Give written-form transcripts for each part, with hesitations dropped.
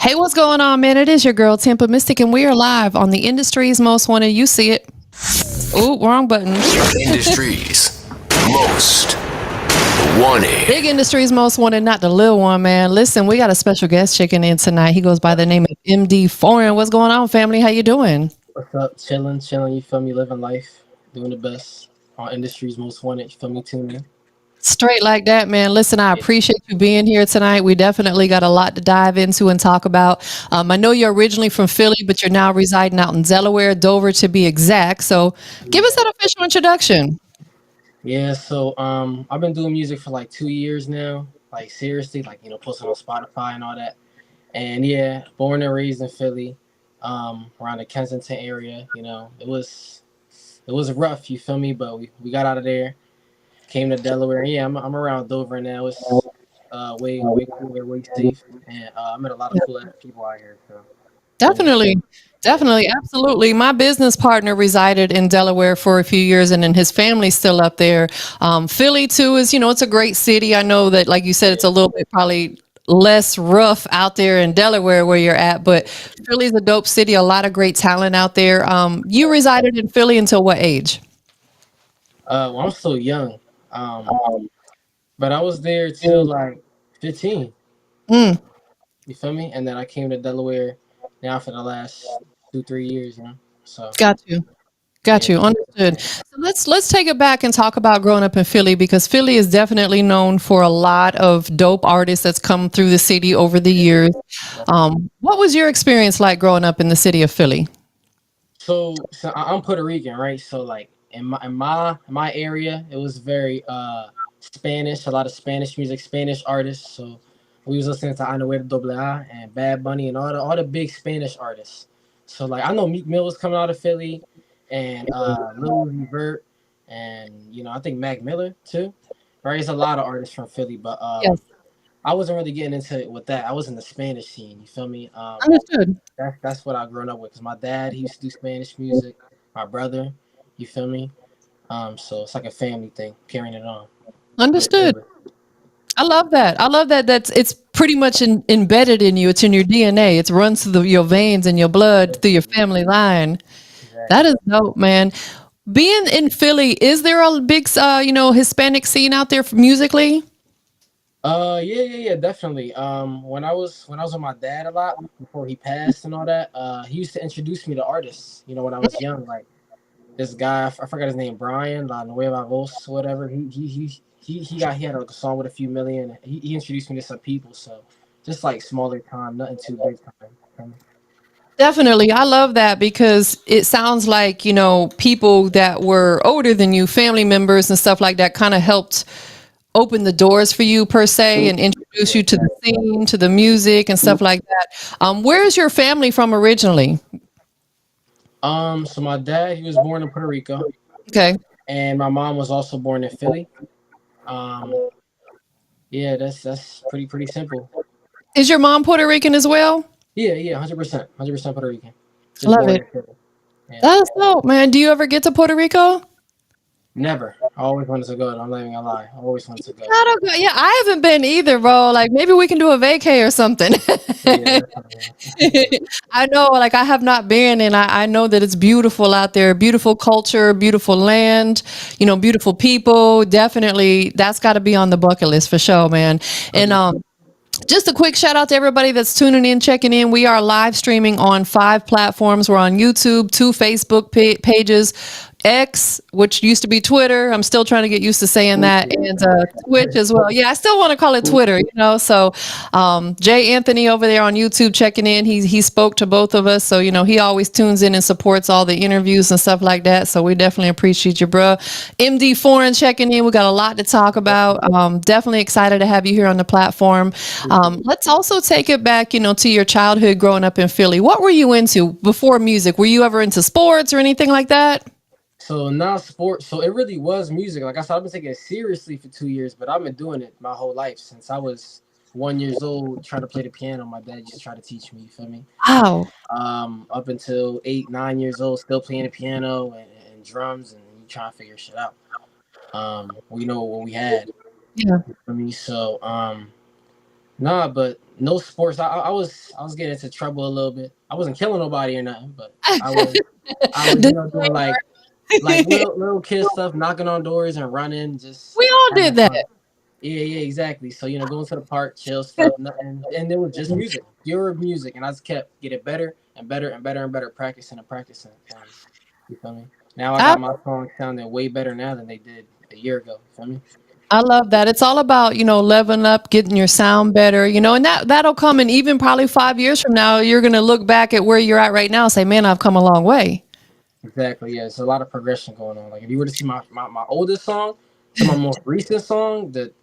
Hey, what's going on, man? It is your girl, TampaMystic, and we are live on the industry's most wanted. You see it. Ooh, wrong button. Industries most wanted. Big industry's most wanted, not the little one, man. Listen, we got a special guest checking in tonight. He goes by the name of MDeeForeign. What's going on, family? How you doing? What's up? Chilling, chilling. You feel me? Living life, doing the best. Our industry's most wanted. You feel me? Tune in. Straight like that, man. Listen, I Yeah. appreciate you being here tonight. We definitely got a lot to dive into and talk about. I know you're originally from Philly, but you're now residing out in Delaware, Dover to be exact. So give us that official introduction. Yeah. So I've been doing music for like 2 years now. Like seriously, like posting on Spotify and all that. And yeah, born and raised in Philly, around the Kensington area. It was rough. You feel me? But we got out of there. Came to Delaware. Yeah, I'm around Dover now. It's way cooler, way safe, and I met a lot of cool ass people out here. So really, Definitely. yeah. Definitely. Absolutely. My business partner resided in Delaware for a few years and then his family's still up there. Philly too is, it's a great city. I know that, like you said, it's a little bit probably less rough out there in Delaware where you're at, but Philly's a dope city. A lot of great talent out there. You resided in Philly until what age? Well, I'm still young, um, but I was there till like 15. Mm, You feel me? And then I came to Delaware now for the last 2 3 years. So got you. Got yeah, you. Understood. yeah. So let's take it back and talk about growing up in Philly because Philly is definitely known for a lot of dope artists that's come through the city over the years. Definitely. What was your experience like growing up in the city of Philly? So I'm Puerto Rican, right? So like in my area, it was very Spanish, a lot of Spanish music, Spanish artists. So we was listening to Anuel AA and Bad Bunny and all the big Spanish artists. So like I know Meek Mill was coming out of Philly, and Lil Uzi Vert, and I think Mac Miller too. Right, it's a lot of artists from Philly, but Yes, I wasn't really getting into it with that. I was in the Spanish scene. You feel me? understood. That's what I grown up with. Cause my dad he used to do Spanish music. My brother, you feel me? So it's like a family thing, carrying it on. Yeah, Understood. really. I love that. I love that. It's pretty much embedded in you. It's in your DNA. It runs through your veins and your blood through your Definitely. family line. That Exactly. is dope, man. Being in Philly, is there a big, Hispanic scene out there musically? Yeah, definitely. When I was with my dad a lot before he passed and all that, he used to introduce me to artists. When I was young, like this guy, I forgot his name, Brian La Nueva Voz, whatever. He had like a song with a few million. He introduced me to some people. So just like smaller time, nothing too big time. Definitely. I love that because it sounds like, people that were older than you, family members and stuff like that kind of helped open the doors for you per se and introduce Yeah, you to the exactly. scene, to the music and stuff like that. Where is your family from originally? So my dad, he was born in Puerto Rico, Okay. and my mom was also born in Philly. Um, yeah, that's pretty simple. Is your mom Puerto Rican as well? Yeah, 100% Puerto Rican. Just Love born it. in Philly. Yeah, That's dope, man. Do you ever get to Puerto Rico? never. I always wanted to go. I'm not even gonna lie. I always wanted to go. I don't go. Yeah, I haven't been either, bro. Like maybe we can do a vacay or something. Yeah, definitely. I know, like I have not been, and I know that it's beautiful out there. Beautiful culture, beautiful land, beautiful people. Definitely, that's got to be on the bucket list for sure, man. And 100%. just a quick shout out to everybody that's tuning in, checking in. We are live streaming on 5 platforms. We're on YouTube, 2 Facebook pages, X, which used to be Twitter. I'm still trying to get used to saying that, and Twitch as well. Yeah, I still want to call it Twitter, So Jay Anthony over there on YouTube checking in. He spoke to both of us, so he always tunes in and supports all the interviews and stuff like that. So we definitely appreciate you, bro. MDeeForeign checking in. We got a lot to talk about. Definitely excited to have you here on the platform. Appreciate it. Let's also take it back, to your childhood growing up in Philly. What were you into before music? Were you ever into sports or anything like that? So now sports. So it really was music. Like I said, I've been taking it seriously for 2 years, but I've been doing it my whole life since I was 1 years old, trying to play the piano. My dad used to try to teach me. You feel me? Wow. Up until 8 9 years old, still playing the piano and drums, and you trying to figure shit out. We know what we had. Yeah. For me, so Nah, but no sports. I was getting into trouble a little bit. I wasn't killing nobody or nothing, but I was doing like little kid stuff, knocking on doors and running, just We all having did that. fun. Yeah, yeah, exactly. So going to the park, chill stuff, nothing, and it was just music, pure music, and I just kept getting better and better and better and better, practicing and practicing. And you feel me? Now I I got my songs sounding way better now than they did a year ago. You feel me? I love that. It's all about, leveling up, getting your sound better, and that'll come in even probably 5 years from now. You're going to look back at where you're at right now and say, man, I've come a long way. Exactly. Yeah, it's a lot of progression going on. Like if you were to see my oldest song to my most recent song, the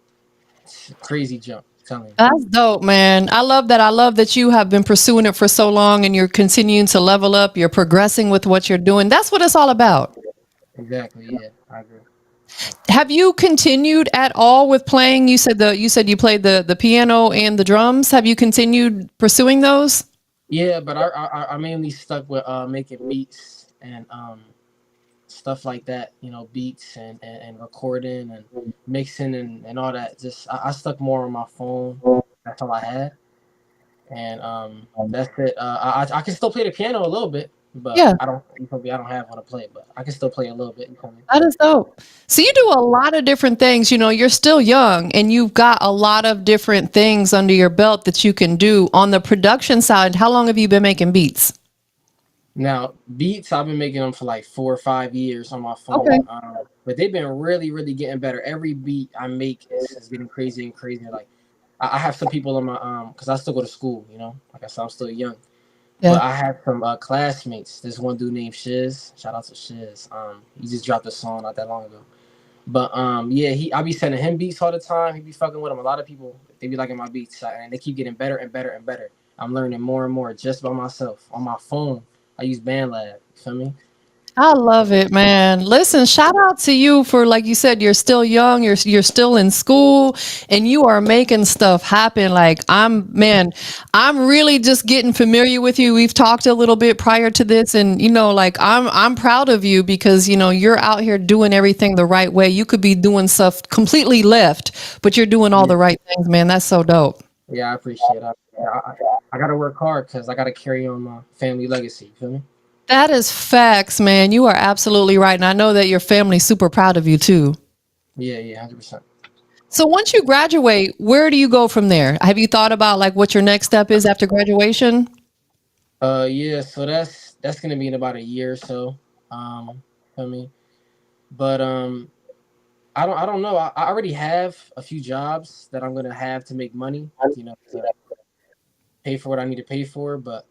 crazy jump. I'm telling you. That's dope, man. I love that. I love that you have been pursuing it for so long and you're continuing to level up. You're progressing with what you're doing. That's what it's all about. Exactly. Yeah, I agree. Have you continued at all with playing? You said you played the piano and the drums. Have you continued pursuing those? Yeah, but I mainly stuck with making beats and stuff like that. Beats and recording and mixing and all that. Just I stuck more on my phone. That's all I had, and that's it. I can still play the piano a little bit, but Yeah. I don't. You feel me? I don't have one to play, but I can still play a little bit. You feel me? That is dope. So you do a lot of different things. You're still young and you've got a lot of different things under your belt that you can do. On the production side, how long have you been making beats? Now beats, I've been making them for like 4 or 5 years on my Okay. phone, but they've been really, really getting better. Every beat I make is getting crazier and crazier. Like I have some people in my because I still go to school. Like I said, I'm still young, Yeah. but I have some classmates. There's one dude named Shiz. Shout out to Shiz. He just dropped a song not that long ago. But yeah, I be sending him beats all the time. He be fucking with them. A lot of people they be liking my beats, and they keep getting better and better and better. I'm learning more and more just by myself on my phone. I use BandLab. You feel me? I love it, man. Listen, shout out to you for, like you said, you're still young, you're still in school, and you are making stuff happen. Like I'm really just getting familiar with you. We've talked a little bit prior to this, and like I'm proud of you because you're out here doing everything the right way. You could be doing stuff completely left, but you're doing all Yeah, the right things, man. That's so dope. yeah, I appreciate it. I gotta work hard because I gotta carry on my family legacy. You feel me? That is facts, man. You are absolutely right, and I know that your family's super proud of you too. Yeah, yeah, 100%. So once you graduate, where do you go from there? Have you thought about like what your next step is after graduation? Yeah, so that's gonna be in about a year or so. Feel me? But I don't know. I already have a few jobs that I'm gonna have to make money. To pay for what I need to pay for. But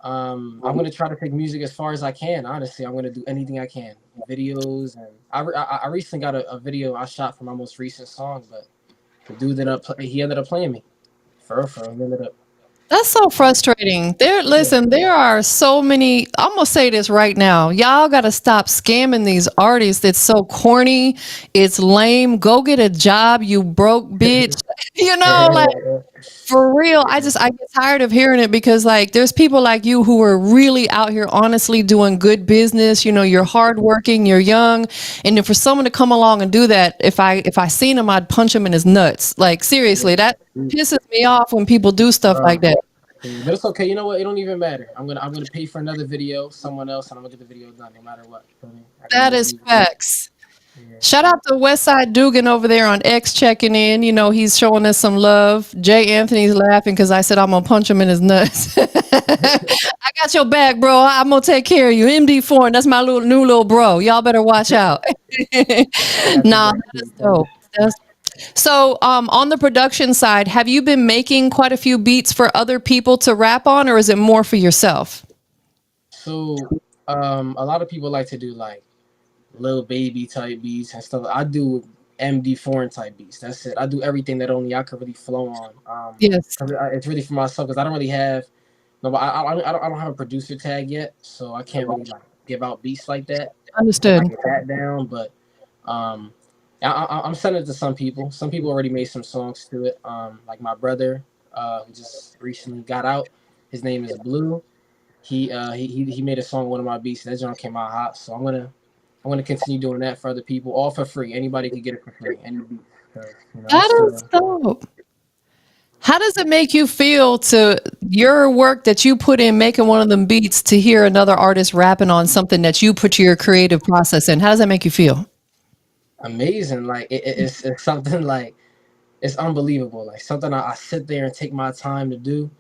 I'm gonna try to take music as far as I can. Honestly, I'm gonna do anything I can, videos, and I recently got a video I shot for my most recent song, but the dude he ended up playing me for real. He ended up. That's so frustrating. Yeah. Listen, there are so many. I'm gonna say this right now. Y'all gotta stop scamming these artists. It's so corny. It's lame. Go get a job, you broke bitch. Like for real. I get tired of hearing it because like there's people like you who are really out here honestly doing good business. You're hardworking, you're young, and then for someone to come along and do that, if I seen him, I'd punch him in his nuts. Like seriously, that pisses me off when people do stuff like Bro, that. but it's okay. You know what? It don't even matter. I'm gonna pay for another video, someone else, and I'm gonna get the video done no matter what. You feel me? I gotta That make is music. facts. Yeah. Shout out to Westside Dugan over there on X checking in. He's showing us some love. Jay Anthony's laughing because I said I'm gonna punch him in his nuts. I got your back, bro. I'm gonna take care of you. MD4, that's my new little bro. Y'all better watch out. I got your Nah, back that is too. Feel me? dope. So, on the production side, have you been making quite a few beats for other people to rap on, or is it more for yourself? So, a lot of people like to do like little baby type beats and stuff. I do MDeeForeign type beats. That's it. I do everything that only I could really flow on. Yes, 'Cause it's really for myself because I don't really have no. But I don't have a producer tag yet, so I can't really like give out beats like that until I understood. get that down. But um, I'm sending it to some people. Some people already made some songs to it. Like my brother, who just recently got out. His name is Blue. He made a song with one of my beats. That song came out hot. So I'm gonna continue doing that for other people, all for free. Anybody can get it for free. Any beats, 'cause, I'm That is still dope. How does it make you feel to your work that you put in making one of them beats to hear another artist rapping on something that you put your creative process in? How does that make you feel? Amazing. Like it's something like it's unbelievable. Like something I sit there and take my time to do,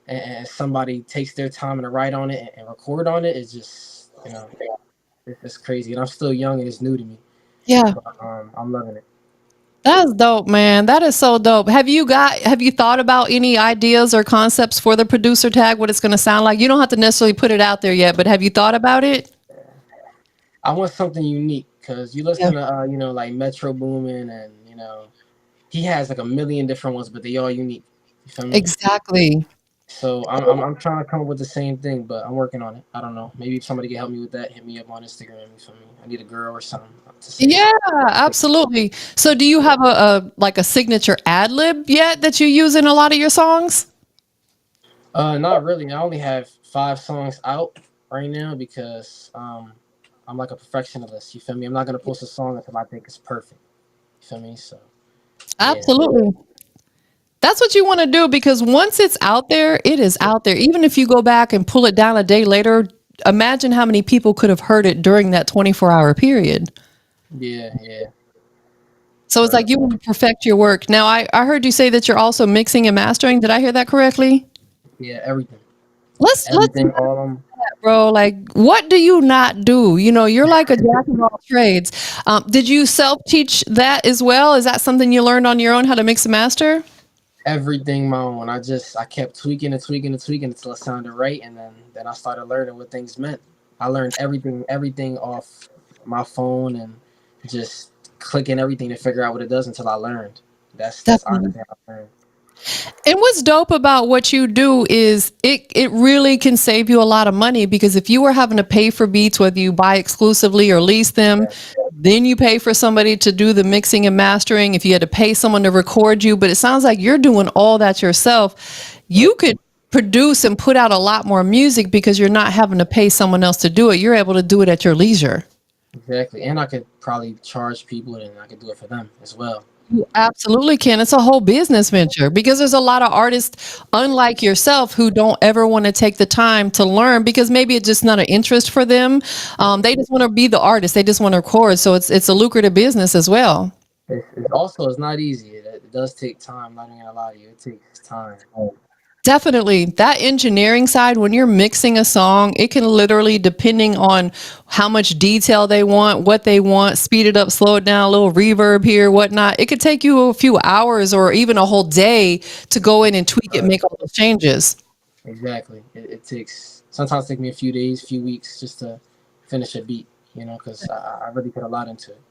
and somebody takes their time and write on it and record on it. It's just it's crazy. And I'm still young and it's new to me, Yeah. but I'm loving it. That's dope, man. That is so dope. Have you thought about any ideas or concepts for the producer tag, what it's going to sound like? You don't have to necessarily put it out there yet, but have you thought about it? I want something unique because you Yeah. listen to like Metro Boomin and he has like a million different ones, but they all unique. You feel me? Exactly. So I'm trying to come up with the same thing, but I'm working on it. I don't know. Maybe if somebody can help me with that, hit me up on Instagram. You feel me? I need a girl or something to say. Yeah, absolutely. So do you have a like a signature ad lib yet that you use in a lot of your songs? Not really. I only have 5 songs out right now because I'm like a perfectionist. You feel me? I'm not gonna post a song until I think it's perfect. You feel me? So yeah, Absolutely. That's what you want to do because once it's out there, it is out there. Even if you go back and pull it down a day later, imagine how many people could have heard it during that 24-hour period. yeah, So it's right. like you want to perfect your work. Now, I heard you say that you're also mixing and mastering. Did I hear that correctly? Yeah, everything, Let's everything, all of them. bro, like what do you not do? You're like a jack of all trades. Did you self teach that as well? Is that something you learned on your own how to mix and master? Everything my own. I kept tweaking and tweaking and tweaking until it sounded right, and then I started learning what things meant. I learned everything off my phone and just clicking everything to figure out what it does until I learned. That's Definitely. honestly how I learned. And what's dope about what you do is it really can save you a lot of money because if you were having to pay for beats, whether you buy exclusively or lease them, then you pay for somebody to do the mixing and mastering. If you had to pay someone to record you, but it sounds like you're doing all that yourself. Yep, You could produce and put out a lot more music because you're not having to pay someone else to do it. You're able to do it at your leisure. exactly. And I could probably charge people, and I could do it for them as well. You absolutely can. It's a whole business venture because there's a lot of artists, unlike yourself, who don't ever want to take the time to learn because maybe it's just not an interest for them. They just want to be the artist. They just want to record. So it's a lucrative business as well. It's not easy. It does take time. Not even gonna lie to you, it takes time. Definitely. That engineering side, when you're mixing a song, it can literally, depending on how much detail they want, what they want, speed it up, slow it down, a little reverb here, whatnot. It could take you a few hours or even a whole day to go in and tweak it, Right. make all those changes. Exactly. It takes sometimes take me a few days, few weeks just to finish a beat. Because I really put a lot into it.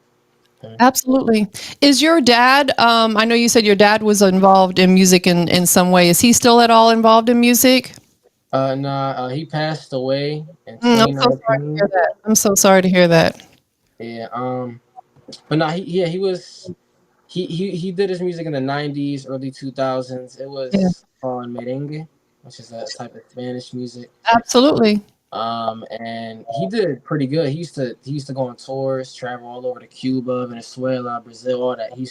Okay. Absolutely. Is your dad, I know you said your dad was involved in music in some way. Is he still at all involved in music? Nah, he passed away in I'm so sorry to hear 2019. that. I'm so sorry to hear that. Yeah. But nah, he was he did his music in the '90s, early 2000s. It Yeah, was called merengue, which is a type of Spanish music. absolutely. And he did pretty good. He used to go on tours, travel all over to Cuba, Venezuela, Brazil, all that. He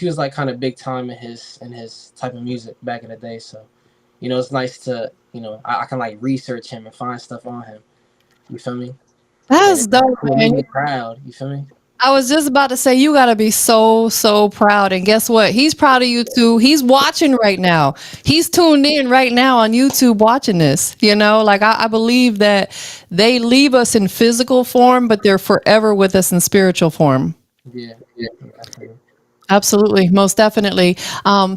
was like kind of big time in his type of music back in the day. So, it's nice to I can like research him and find stuff on him. You feel me? And That's it's dope, cool. It made man. me proud. You feel me? I was just about to say you got to be so so proud. And guess what? He's proud of you too. He's watching right now. He's tuned in right now on YouTube watching this. Like I believe that they leave us in physical form, but they're forever with us in spiritual form. Yeah, definitely. Absolutely, most definitely.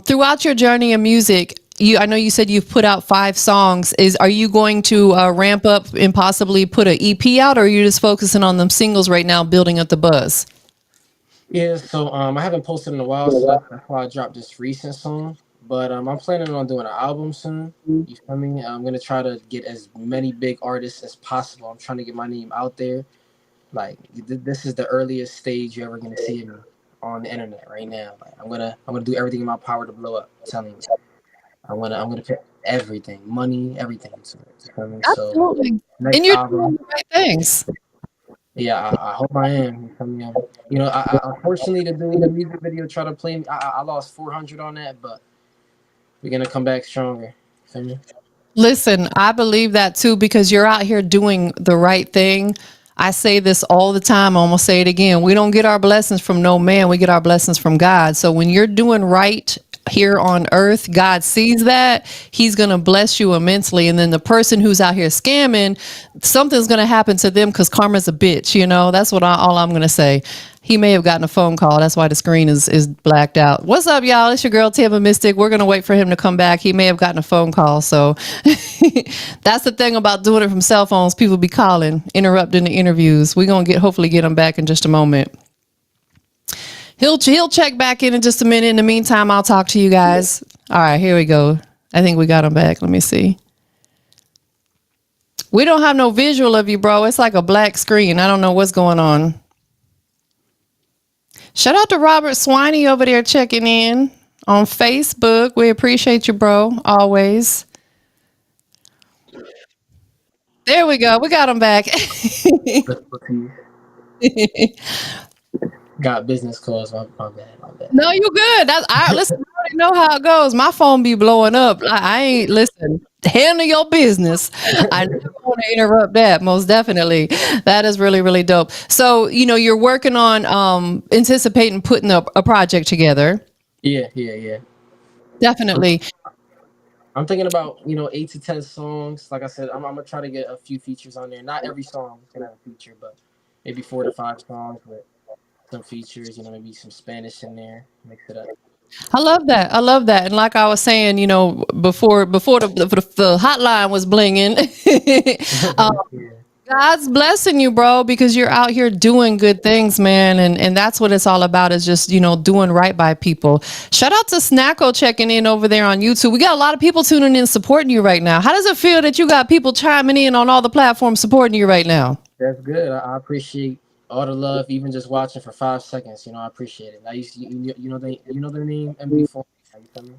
Throughout your journey in music, I know you said you've put out 5 songs. Are you going to ramp up and possibly put an EP out, or are you just focusing on them singles right now, building up the buzz? Yeah. So I haven't posted in a while, so that's why I dropped this recent song. But I'm planning on doing an album soon. You feel me? I'm gonna try to get as many big artists as possible. I'm trying to get my name out there. Like this is the earliest stage you're ever gonna see me on the internet right now. Like I'm gonna do everything in my power to blow up. I'm telling you, I'm gonna put everything, money, everything into it. You feel me? So Absolutely. next And you're doing album, the right things. Yeah, I hope I am. You feel me? You know, unfortunately to do the music video try to play me. I lost 400 on that, but we're gonna come back stronger. You feel me? Listen, I believe that too because you're out here doing the right thing. I say this all the time. I'm gonna say it again. We don't get our blessings from no man. We get our blessings from God. So when you're doing right here on earth, God sees that. He's gonna bless you immensely. And then the person who's out here scamming, something's gonna happen to them because karma's a bitch. You know, that's all I'm gonna say. He may have gotten a phone call. That's why the screen is blacked out. What's up, y'all? It's your girl TampaMystic. We're gonna wait for him to come back. He may have gotten a phone call. So that's the thing about doing it from cell phones. People be calling, interrupting the interviews. We're gonna hopefully get him back in just a moment. He'll check back in just a minute. In the meantime, I'll talk to you guys. All right, here we go. I think we got him back. Let me see. We don't have no visual of you, bro. It's like a black screen. I don't know what's going on. Shout out to Robert Swiney over there checking in on Facebook. We appreciate you, bro. Always. There we go. We got him back. Got business calls. My bad. My bad. No, you good. Listen, I already know how it goes. My phone be blowing up. I ain't listen. Handle your business. I never want to interrupt that. Most definitely. That is really, really dope. So, you're working on anticipating putting a project together. Yeah. Definitely. I'm thinking about 8 to 10 songs. Like I said, I'm gonna try to get a few features on there. Not every song is gonna have a feature, but maybe 4 to 5 songs with some features. Maybe some Spanish in there. Mix it up. I love that. I love that. And like I was saying, before the hotline was blinging, Yeah. God's blessing you, bro, because you're out here doing good things, man. And that's what it's all about is just, doing right by people. Shout out to Snacko checking in over there on YouTube. We got a lot of people tuning in, supporting you right now. How does it feel that you got people chiming in on all the platforms supporting you right now? That's good. I appreciate all the love, even just watching for 5 seconds. I appreciate it. I used to, you know their name, MDeeForeign. You feel me?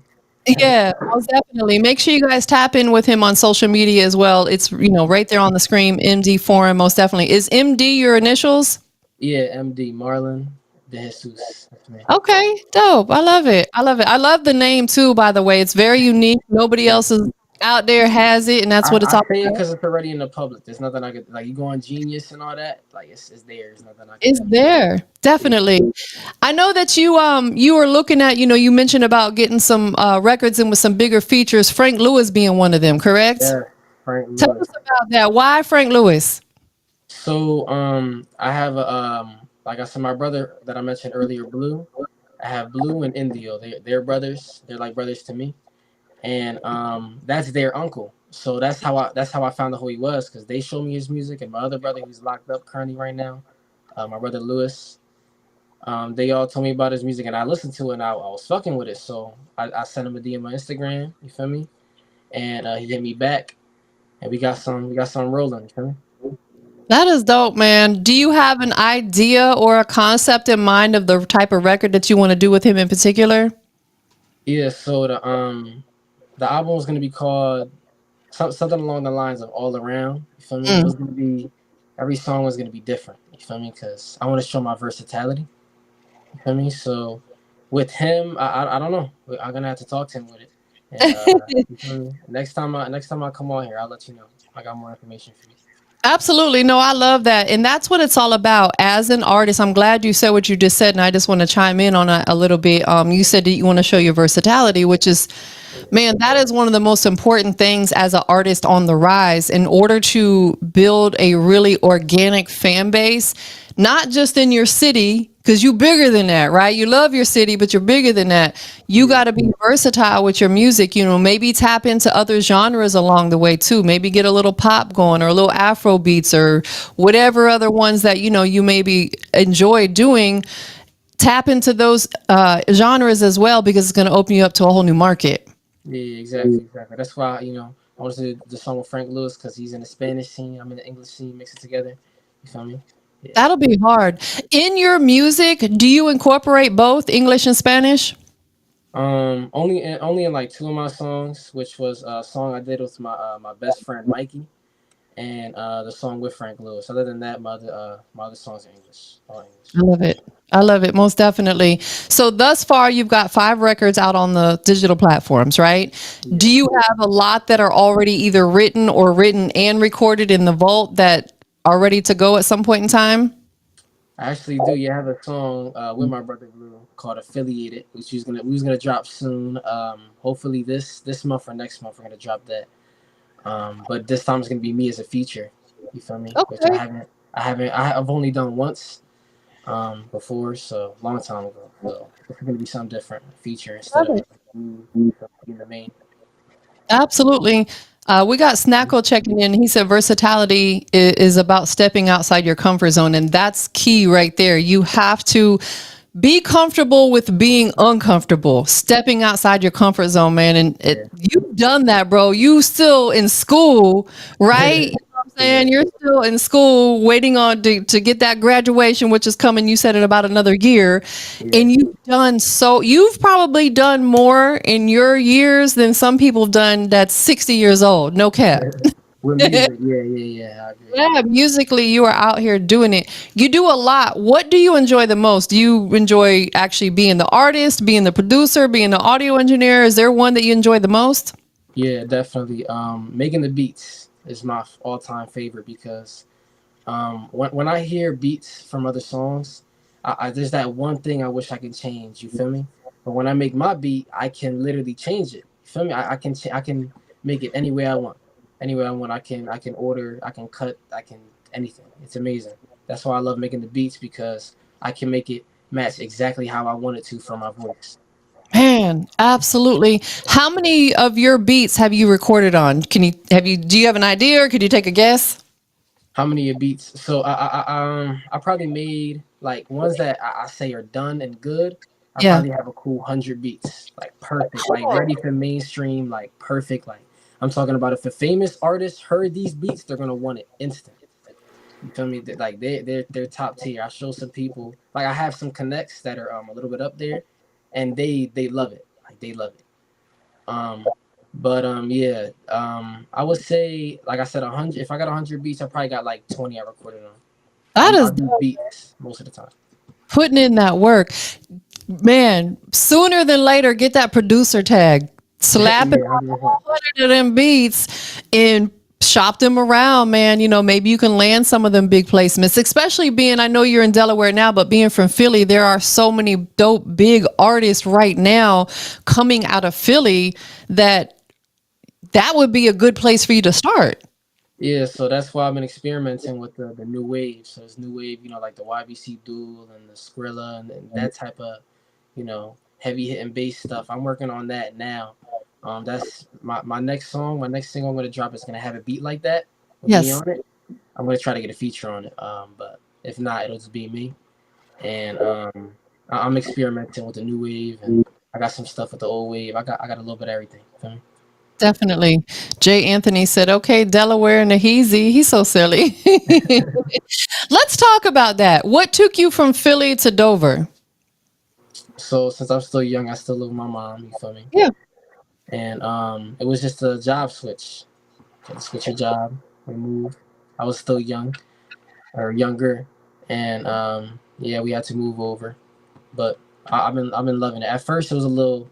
Yeah, most definitely. Make sure you guys tap in with him on social media as well. It's, right there on the screen, MDeeForeign, most definitely. Is MD your initials? Yeah, MD Marlon De Jesus. That's me. Okay, dope. I love it. I love it. I love the name too, by the way. It's very unique. Nobody else is out there has it, and that's what it's I all say it about. because it's already in the public. There's nothing I could like. You go on Genius and all that. Like it's there. There's nothing I could It's do. there. Definitely. I know that you were looking at, you mentioned about getting some records in with some bigger features, Frank Lewis being one of them, correct? Yeah, Frank Tell Lewis. us about that. Why Frank Lewis? So I have a like I said, my brother that I mentioned earlier, Blue. I have Blue and Indio. They're brothers. They're like brothers to me, and that's their uncle. So that's how I found out who he was because they showed me his music, and my other brother who's locked up currently right now, my brother Lewis. They all told me about his music, and I listened to it, and I was fucking with it. So I sent him a DM on Instagram. You feel me? And he hit me back, and we got some rolling. You feel me? That is dope, man. Do you have an idea or a concept in mind of the type of record that you want to do with him in particular? Yeah. So the album was gonna be called something along the lines of All Around. You feel me? It was Mm. gonna be every song was gonna be different. You feel me? Because I want to show my versatility. You feel me? So with him, I don't know. I'm gonna have to talk to him with it. And you feel me? Next time I come on here, I'll let you know. I got more information for you. Absolutely. No, I love that. And that's what it's all about. As an artist, I'm glad you said what you just said. And I just want to chime in on a little bit. You said that you want to show your versatility, which is, man, that is one of the most important things as an artist on the rise in order to build a really organic fan base, not just in your city, because you're bigger than that, right? You love your city, but you're bigger than that. You got to be versatile with your music, maybe tap into other genres along the way too. Maybe get a little pop going or a little Afro beats or whatever other ones that, you maybe enjoy doing. Tap into those genres as well because it's going to open you up to a whole new market. Yeah, exactly. That's why I wanted to do the song with Frank Lewis because he's in the Spanish scene. I'm in the English scene. Mix it together. You feel me? Yeah. That'll be hard. In your music, do you incorporate both English and Spanish? Only in like two of my songs, which was a song I did with my best friend Mikey, and the song with Frank Lewis. Other than that, my other songs are English, all I English. love it. I love it, most definitely. So thus far, you've got 5 records out on the digital platforms, right? Do Yeah, you have a lot that are already either written or written and recorded in the vault that are ready to go at some point in time? I actually do. Yeah, I have a song with my brother Blue called "Affiliated," which we was gonna drop soon. Hopefully this month or next month we're gonna drop that. But this time it's gonna be me as a feature. You feel me? Which Okay. I've only done once before, so long time ago. So this is gonna be something different, feature instead Love of it. me being the main. Absolutely. We got Snackle checking in. He said versatility is about stepping outside your comfort zone. And that's key right there. You have to be comfortable with being uncomfortable, stepping outside your comfort zone, man. And Yeah. you've done that, bro. You still in school, right? You know what I'm Yeah. saying? You're still in school waiting on to get that graduation, which is coming, you said, in about another year. Yeah. And you've probably done more in your years than some people have done that's 60 years old. No cap. With music, yeah, I agree. Yeah, musically, you are out here doing it. You do a lot. What do you enjoy the most? Do you enjoy actually being the artist, being the producer, being the audio engineer? Is there one that you enjoy the most? Yeah, definitely. Making the beats is my all-time favorite because when I hear beats from other songs, there's that one thing I wish I could change. You feel me? But when I make my beat, I can literally change it. You feel me? I can make it any way I want. Anywhere I want, I can order, I can cut, I can anything. It's amazing. That's why I love making the beats because I can make it match exactly how I want it to from my voice. Man, absolutely. How many of your beats have you recorded on? Do you have an idea or could you take a guess? How many of your beats? So I probably made like ones that I say are done and good. I Yeah. probably have a cool 100 beats, like perfect, like ready for mainstream, like perfect. Like I'm talking about if a famous artist heard these beats, they're gonna want it instant. You feel me? Like they're top tier. I show some people like I have some connects that are a little bit up there, and they love it. Like they love it. Um, yeah. I would say, like I said, 100. If I got 100 beats, I probably got like 20 I recorded on. That I is do beats most of the time. putting in that work. Man, sooner than later, get that producer tag. Slap it Yeah, on 100%. all 100 of them beats and shop them around, man. You know, maybe you can land some of them big placements, especially being, I know you're in Delaware now, but being from Philly, there are so many dope, big artists right now coming out of Philly that would be a good place for you to start. Yeah, so that's why I've been experimenting with the new wave. So it's new wave, like the YBC Duel and the Skrilla and that type of, heavy hitting bass stuff. I'm working on that now. That's my next song. My next single I'm gonna drop is gonna have a beat like that with me Yes. on it. I'm gonna try to get a feature on it. But if not, it'll just be me. And I'm experimenting with the new wave, and I got some stuff with the old wave. I got a little bit of everything. Feel me? Definitely. Jay Anthony said, okay, Delaware and Naheezy. He's so silly. Let's talk about that. What took you from Philly to Dover? So since I'm still young, I still live with my mom. You feel me? Yeah. And it was just a job switch. So to switch your job, we moved. I was still young or younger, and yeah, we had to move over. But I've been loving it. At first, it's a little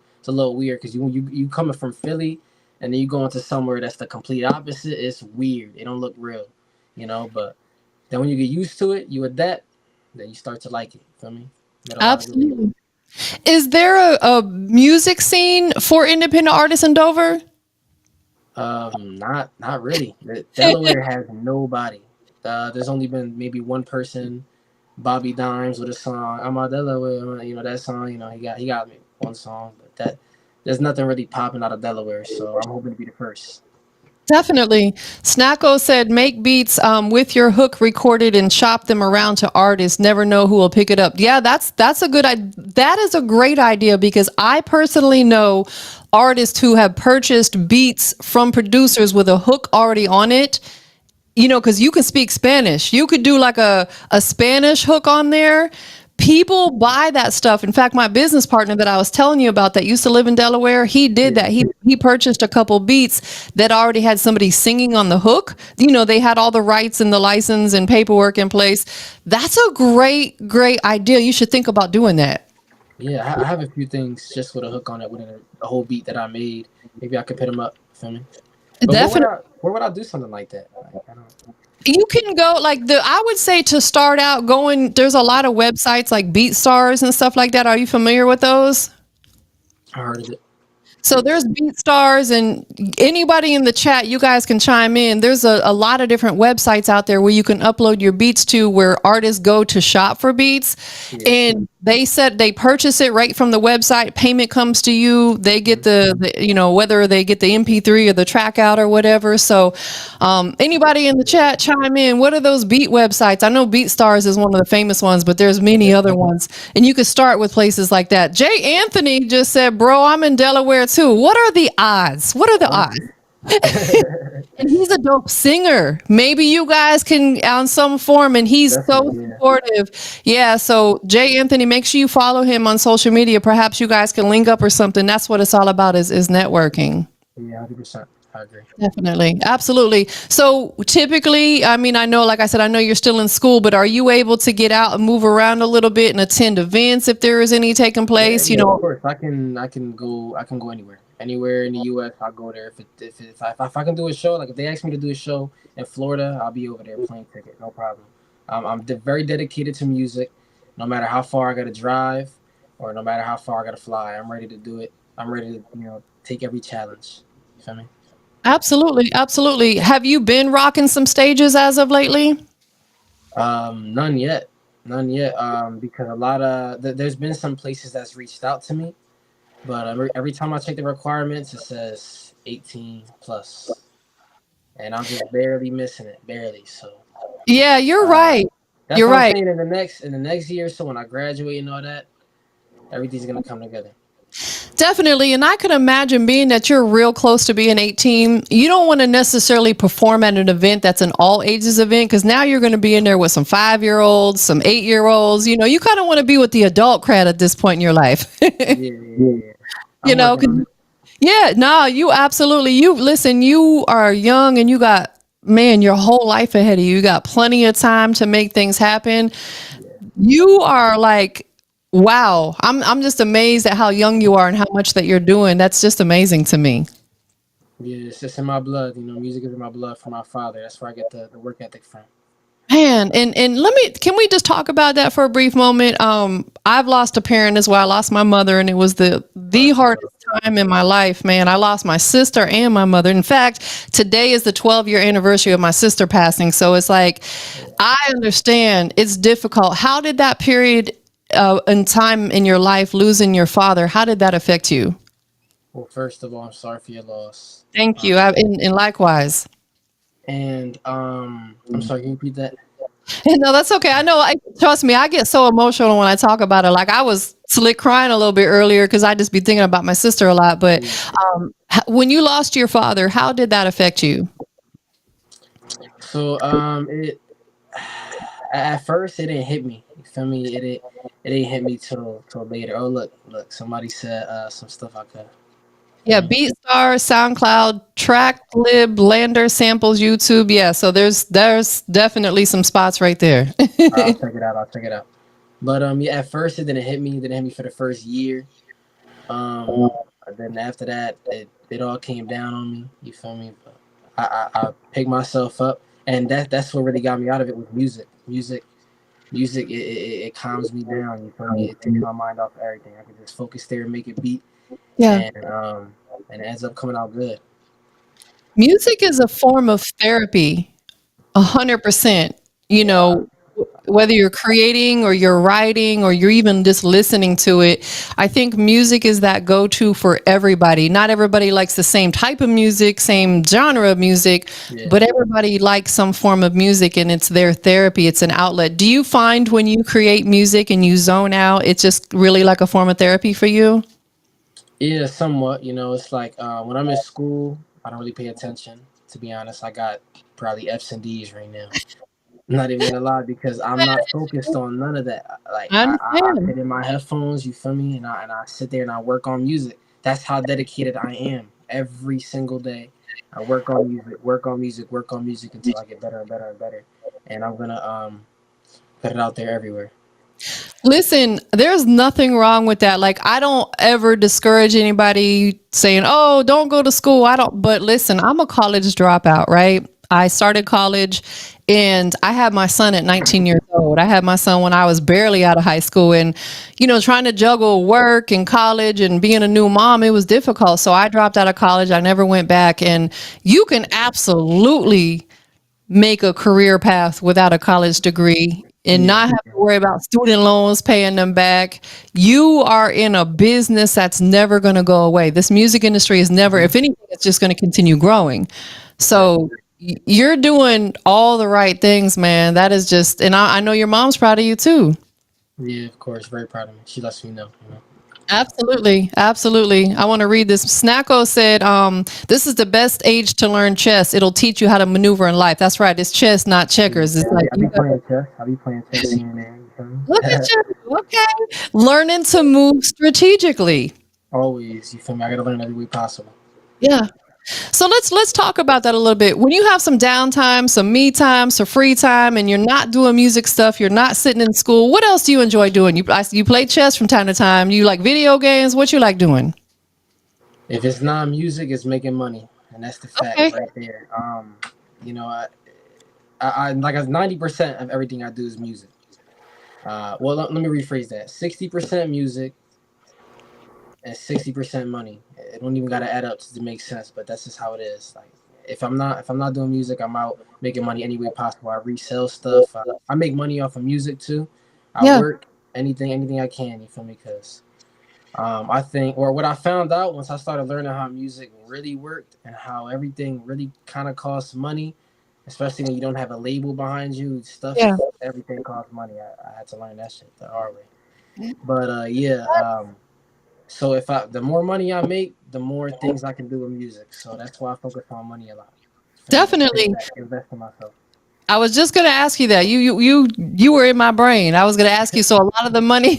weird because you coming from Philly, and then you go into somewhere that's the complete opposite. It's weird. It don't look real, But then when you get used to it, you adapt. Then you start to like it. Feel me? Met a lot of good people. Absolutely. Is there a music scene for independent artists in Dover? Not really. Delaware has nobody. There's only been maybe one person, Bobby Dimes, with a song. I'm out Delaware. That song. He got me one song, but there's nothing really popping out of Delaware. So I'm hoping to be the first. Definitely. Snacko said, make beats with your hook recorded and shop them around to artists. Never know who will pick it up. Yeah, that's a good idea. That is a great idea because I personally know artists who have purchased beats from producers with a hook already on it. Because you can speak Spanish. You could do like a Spanish hook on there, People buy that stuff. In fact, my business partner that I was telling you about that used to live in Delaware, he did that. He purchased a couple beats that already had somebody singing on the hook. You know, they had all the rights and the license and paperwork in place. That's a great idea. You should think about doing that. Yeah, I have a few things just with a hook on it, with a whole beat that I made. Maybe I could put them up. Feel me? But Definitely. where would I do something like that? Like, I don't. You can go like I would say to start out going, there's a lot of websites like BeatStars and stuff like that. Are you familiar with those? I heard of it. So there's BeatStars, and anybody in the chat, you guys can chime in. There's a lot of different websites out there where you can upload your beats to, where artists go to shop for beats. Yeah. And they said they purchase it right from the website. Payment comes to you. They get whether they get the MP3 or the track out or whatever. So anybody in the chat, chime in. What are those beat websites? I know BeatStars is one of the famous ones, but there's many other ones. And you could start with places like that. Jay Anthony just said, bro, I'm in Delaware too. What are the odds? What are the odds? And he's a dope singer. Maybe you guys can on some form, and he's so supportive. Yeah. So Jay Anthony, make sure you follow him on social media. Perhaps you guys can link up or something. That's what it's all about is networking. Yeah, 100%. I agree. Definitely. Absolutely. So typically, I mean, I know, like I said, I know you're still in school, but are you able to get out and move around a little bit and attend events if there is any taking place? Yeah, You know, of course, I can go anywhere in the U.S. I'll go there. If I can do a show, like if they ask me to do a show in Florida, I'll be over there, plane ticket, no problem. Very dedicated to music. No matter how far I got to drive, or no matter how far I got to fly, I'm ready to do it. I'm ready to take every challenge. You feel me? absolutely. Absolutely. Have you been rocking some stages as of lately? None yet, none yet. Because a lot of there's been some places that's reached out to me, but every time I check the requirements, it says 18 plus, and I'm just barely missing it, barely. So Yeah, you're uh, right. that's You're what I'm right. saying. In the next year, so when I graduate and all that, everything's gonna come together. Definitely. And I could imagine being that you're real close to being 18, you don't want to necessarily perform at an event that's an all ages event, because now you're going to be in there with some 5-year-olds, some 8-year-olds. You know, you kind of want to be with the adult crowd at this point in your life. Yeah. You I'm know, working on it. yeah, no, you absolutely, you are young and you got, man, your whole life ahead of you. You got plenty of time to make things happen. Yeah. You are like, wow. I'm just amazed at how young you are and how much that you're doing. That's just amazing to me. Yeah, it's just in my blood. Music is in my blood from my father. That's where I get the work ethic from. Man, and can we just talk about that for a brief moment? I've lost a parent as well. I lost my mother, and it was the hardest time in my life, man. I lost my sister and my mother. In fact, today is the 12-year anniversary of my sister passing. So it's like, I understand it's difficult. How did that period in time in your life, losing your father, how did that affect you? Well, first of all, I'm sorry for your loss. Thank you. And likewise. And I'm sorry, can you repeat that? No, that's okay. I know. Trust me, I get so emotional when I talk about it. Like I was slick crying a little bit earlier because I just be thinking about my sister a lot. But when you lost your father, how did that affect you? So it at first it didn't hit me. You feel me? It didn't hit me till later. Oh look, somebody said some stuff I could. Yeah, BeatStars, SoundCloud, Tracklib, Lander, Samples, YouTube. Yeah, so there's definitely some spots right there. I'll check it out. But yeah, at first it didn't hit me. It didn't hit me for the first year. Um, then after that, it all came down on me. You feel me? But I picked myself up, and that's what really got me out of it was music. Music. It calms me down. You feel me? It takes my mind off everything. I can just focus there and make it beat, Yeah. and it ends up coming out good. Music is a form of therapy, 100%. You Yeah, know, whether you're creating or you're writing or you're even just listening to it, I think music is that go-to for everybody. Not everybody likes the same type of music, same genre of music, yeah. but everybody likes some form of music and it's their therapy. It's an outlet. Do you find when you create music and you zone out, it's just really like a form of therapy for you? Yeah, somewhat. It's like when I'm in school, I don't really pay attention. To be honest, I got probably F's and D's right now. Not even gonna lie, because I'm not focused on none of that. Like I I understand. put in my headphones, you feel me, and I sit there and I work on music. That's how dedicated I am every single day. I work on music, work on music, work on music until I get better and better and better. And I'm gonna put it out there everywhere. Listen, there's nothing wrong with that. Like, I don't ever discourage anybody saying, "Oh, don't go to school." I don't, but listen, I'm a college dropout, right? I started college and I had my son at 19 years old. I had my son when I was barely out of high school, and trying to juggle work and college and being a new mom, it was difficult. So I dropped out of college. I never went back, and you can absolutely make a career path without a college degree and Yeah, not have to worry about student loans paying them back. You are in a business that's never going to go away. This music industry is never, if anything, it's just going to continue growing. So exactly. you're doing all the right things, man. That is just, and I know your mom's proud of you too. Yeah, of course, very proud of me. She lets me know. Absolutely. Absolutely. I want to read this. Snacko said, this is the best age to learn chess. It'll teach you how to maneuver in life. That's right. It's chess, not checkers. It's Yeah, like I you be gotta playing chess. I be playing chess here and there. You feel look at me? you. Okay. Learning to move strategically. Always, you feel me? I gotta learn every way possible. Yeah. So let's talk about that a little bit. When you have some downtime, some me time, some free time, and you're not doing music stuff, you're not sitting in school. What else do you enjoy doing? You play chess from time to time. You like video games. What you like doing? If it's not music, it's making money, and that's the fact Okay. right there. You know, I like 90% of everything I do is music. Well, let me rephrase that: 60% music and 60% money. It don't even gotta add up to make sense, but that's just how it is. Like, if I'm not doing music, I'm out making money any way possible. I resell stuff. I make money off of music too. I Yeah. work anything I can. You feel me? Because I think, or what I found out once I started learning how music really worked and how everything really kind of costs money, especially when you don't have a label behind you, Yeah. everything costs money. I had to learn that shit the hard way. But yeah, so the more money I make, the more things I can do with music. So that's why I focus on money a lot. For me, put it Definitely. back, invest in myself. I was just going to ask you that. You were in my brain. I was going to ask you. So a lot of the money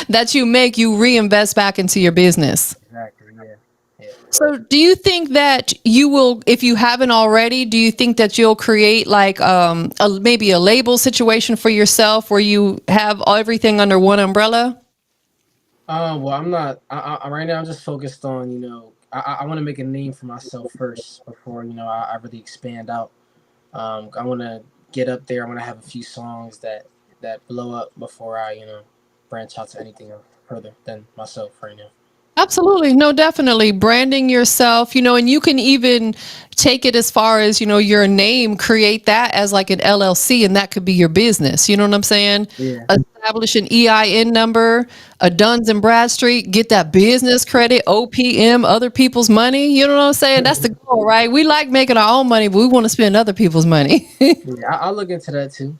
that you make, you reinvest back into your business. Exactly. Yeah. Yeah. So do you think that you will, if you haven't already, do you think that you'll create like maybe a label situation for yourself where you have everything under one umbrella? Well, I'm not. Right now, I'm just focused on I want to make a name for myself first before I really expand out. I want to get up there. I want to have a few songs that blow up before I branch out to anything else further than myself right now. Absolutely. No, definitely. Branding yourself, and you can even take it as far as, your name, create that as like an LLC, and that could be your business. You know what I'm saying? Yeah. Establish an EIN number, a Duns and Bradstreet, get that business credit, OPM, other people's money. You know what I'm saying? That's the goal, right? We like making our own money, but we want to spend other people's money. Yeah. I'll look into that too.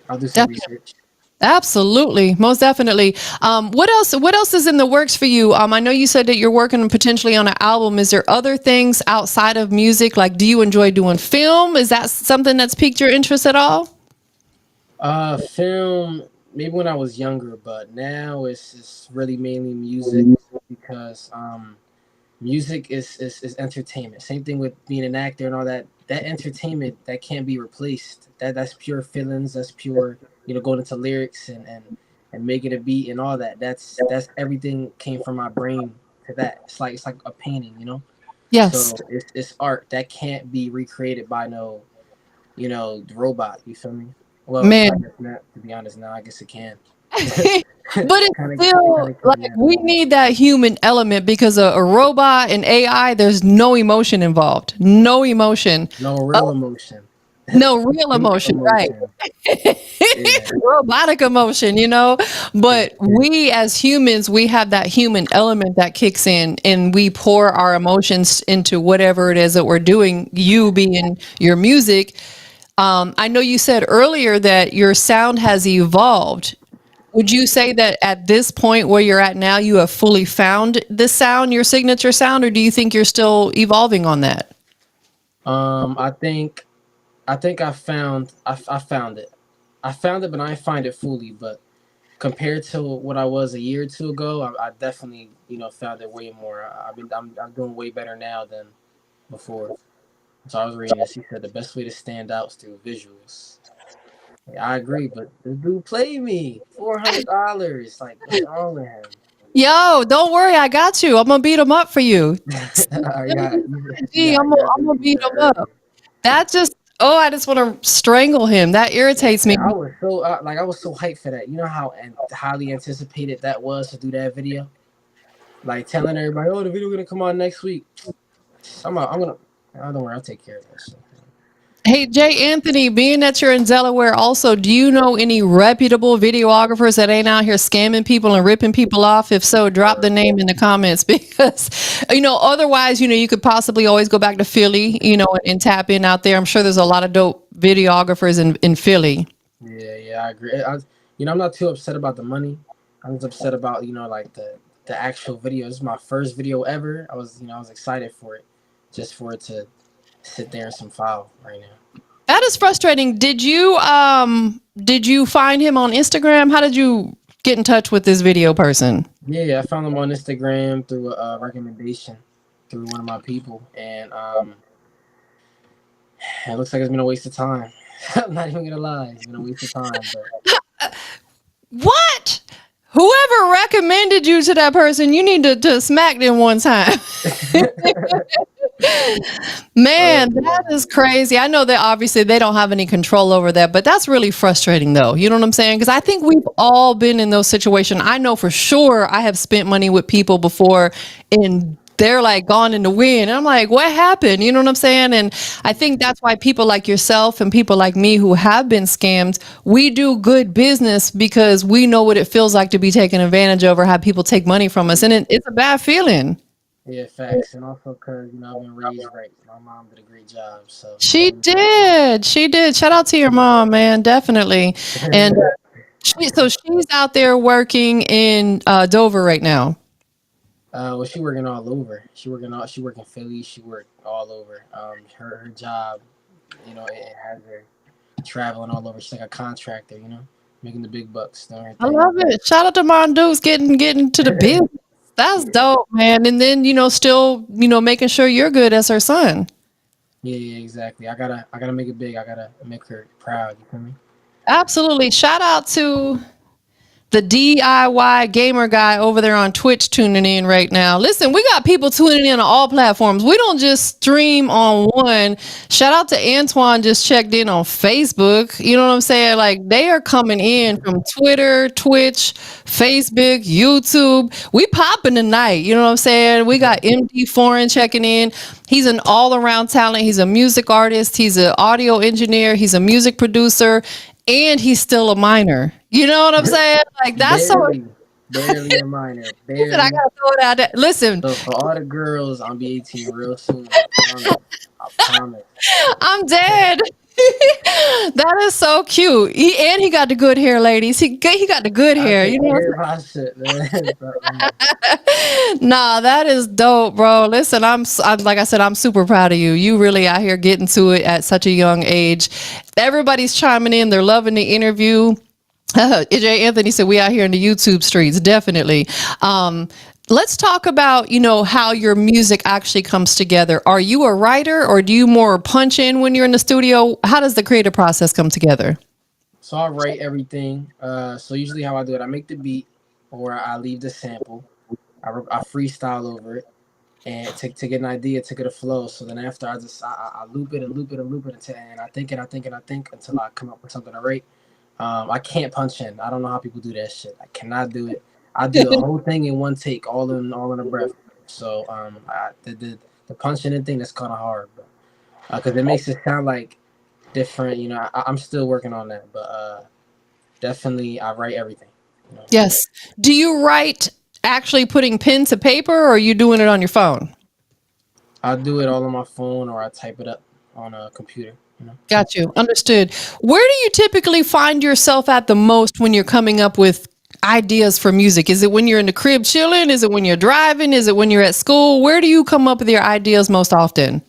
I'll do some Definitely. research. Absolutely, most definitely. What else? What else is in the works for you? I know you said that you're working potentially on an album. Is there other things outside of music? Like, do you enjoy doing film? Is that something that's piqued your interest at all? Film maybe when I was younger, but now it's really mainly music because music is entertainment. Same thing with being an actor and all that. That entertainment that can't be replaced. That's pure feelings. That's pure going into lyrics and making a beat and all that. That's everything came from my brain to that. It's like a painting. Yes, So it's art that can't be recreated by no robot. You feel me? Well, I man. guess not. To be honest, now I guess it can. But it's It still kind of can like now. we need that human element because a robot and AI, there's no emotion involved. No emotion. No real Oh, emotion. no real Fake emotion, right? emotion. Yeah. Robotic emotion. Yeah. But we as humans, we have that human element that kicks in and we pour our emotions into whatever it is that we're doing, you being your music. I know you said earlier that your sound has evolved. Would you say that at this point where you're at now, you have fully found this sound, your signature sound, or do you think you're still evolving on that? I think I think I found it. I found it, but I didn't find it fully. But compared to what I was a year or two ago, I definitely found it way more. I'm doing way better now than before. So I was reading this. He said the best way to stand out is through visuals. Yeah, I agree, but this dude played me $400. Like, what's wrong with him? Yo, don't worry, I got you. I'm gonna beat him up for you. I got Gee, I'm you gonna, got I'm to gonna do beat that him up. early. That just, oh, I just want to strangle him. That irritates me. And I was so hyped for that. You know how highly anticipated that was to do that video. Like telling everybody, "Oh, the video gonna come out next week." I'm gonna. I don't worry, I'll take care of that shit. Hey, Jay Anthony, being that you're in Delaware, also, do you know any reputable videographers that ain't out here scamming people and ripping people off? If so, drop the name in the comments because, otherwise, you could possibly always go back to Philly, and tap in out there. I'm sure there's a lot of dope videographers in Philly. Yeah, I agree. I'm not too upset about the money. I'm just upset about like the actual video. This is my first video ever. I was excited for it, just for it to sit there in some file right now. That is frustrating. Did you find him on Instagram? How did you get in touch with this video person? Yeah, I found him on Instagram through a recommendation through one of my people, and it looks like it's been a waste of time. I'm not even gonna lie, it's been a waste of time. But What? Whoever recommended you to that person, you need to smack them one time. Man, that yeah, is crazy. I know that obviously they don't have any control over that, but that's really frustrating though. You know what I'm saying? Because I think we've all been in those situations. I know for sure I have spent money with people before and they're like gone in the wind. And I'm like, what happened? You know what I'm saying? And I think that's why people like yourself and people like me who have been scammed, we do good business because we know what it feels like to be taken advantage of or have people take money from us. And it's a bad feeling. yeah, facts, and also because I've been raised right. My mom did a great job, so She did. She did. Shout out to your mom, man. Definitely. And so she's out there working in Dover right now. well, she working all over. She work in Philly. She worked all over. Her job, it has her traveling all over. She's like a contractor, making the big bucks doing her I thing. love it. Shout out to Mondoose getting to the business. That's dope, man. And then, still, making sure you're good as her son. Yeah, exactly. I gotta make it big. I gotta make her proud. You feel me? Absolutely. Shout out to the DIY gamer guy over there on Twitch tuning in right now. Listen, we got people tuning in on all platforms. We don't just stream on one. Shout out to Antoine, just checked in on Facebook. You know what I'm saying? Like they are coming in from Twitter, Twitch, Facebook, YouTube. We popping tonight. You know what I'm saying? We got MDeeForeign checking in. He's an all-around talent. He's a music artist. He's an audio engineer. He's a music producer. And he's still a minor. You know what I'm saying? Like that's so. Barely a minor. Listen, I Barely. gotta throw it out there. Listen, So for all the girls, I'll be 18 real soon. I promise. I promise. I'm dead. That is so cute. He got the good hair, ladies. He got the good I hair. take You know. care of my shit, man. Nah, that is dope, bro. Listen, I'm like I said, I'm super proud of you. You really out here getting to it at such a young age. Everybody's chiming in. They're loving the interview. Jay Anthony said we out here in the YouTube streets, definitely. Let's talk about, how your music actually comes together. Are you a writer or do you more punch in when you're in the studio? How does the creative process come together? So I write everything. So usually how I do it, I make the beat or I leave the sample. I freestyle over it and to get an idea, to get a flow. So then after I loop it and loop it and loop it until and I think until I come up with something to write. I can't punch in. I don't know how people do that shit. I cannot do it. I do the whole thing in one take, all in a breath. So the punching in thing that's kind of hard, because it makes it sound like different. I'm still working on that, but definitely I write everything. Yes. Do you write actually putting pen to paper or are you doing it on your phone? I do it all on my phone or I type it up on a computer. Got you. Understood. Where do you typically find yourself at the most when you're coming up with ideas for music? Is it when you're in the crib chilling? Is it when you're driving? Is it when you're at school? Where do you come up with your ideas most often?